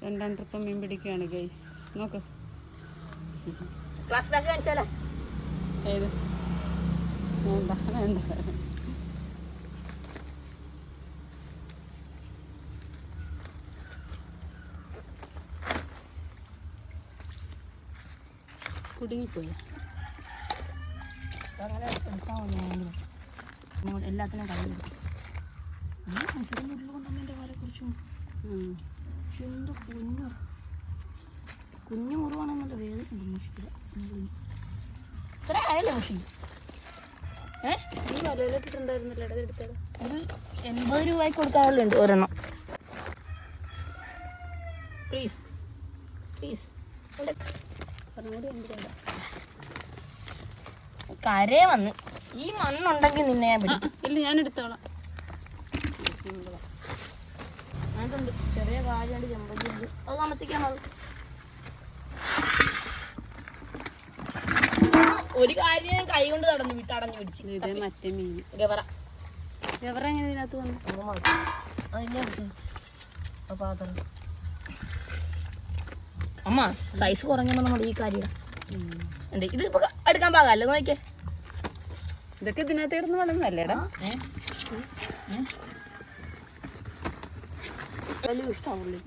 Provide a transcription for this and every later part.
രണ്ടാം ട്രിപ്പ് മീൻ പിടിക്കുകയാണ് ഗൈസ്. നോക്ക് ക്ലാസ് ബാക്ക് കാണിച്ചാലേ. ഏത് വേണ്ട വേണ്ട. കുടുങ്ങിപ്പോയി. അങ്ങനെ എടുക്കാൻ എല്ലാത്തിനും കഴിയും. കൊണ്ടുവന്നതിൻ്റെ കാലെ കുറിച്ചും പക്ഷെ എന്ത് കുഞ്ഞു മുറിവാണെന്നുള്ള വേദന മുഷിക്കില്ല. ഇത്ര ആയല്ലേ മുഷി? നീ വലയിലിട്ടിട്ടുണ്ടായിരുന്നല്ലോ, അത് എടുത്തത്. ഒരു 80 രൂപയ്ക്ക് കൊടുക്കാറുണ്ട് ഒരെണ്ണം. പ്ലീസ് പ്ലീസ് കരയെ വന്ന് ഈ മണ്ണുണ്ടെങ്കിൽ നിന്നെ ഞാൻ പിടിക്കും. ഇല്ല, ഞാൻ എടുത്തോളാം. അതുണ്ട് ചെറിയ വാഴയുണ്ട്, ചെമ്പതിയുണ്ട്, അത് കമത്തിക്കാണത്. ഒരു കാര്യം ഞാൻ കൈ കൊണ്ട് തടഞ്ഞു പിടിച്ചു. ഇത് മറ്റേ മീൻ ഗവറ. ഗവറ എങ്ങനെ ഇതിനകത്ത് വന്നു? അതിൻ്റെ പാത്രം അമ്മ സൈസ് കുറഞ്ഞപ്പോൾ നമ്മൾ ഈ കാര്യം ഉണ്ട്. ഇത് ഇപ്പൊ എടുക്കാൻ പാകല്ലേ നോക്കിയേ. ഇതൊക്കെ ഇതിനകത്ത് കിടന്ന് വളർന്നല്ലേടാ. വലിയ ഇഷ്ടമാവുള്ളൂ.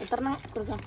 എത്ര എണ്ണം കൊടുക്കാം?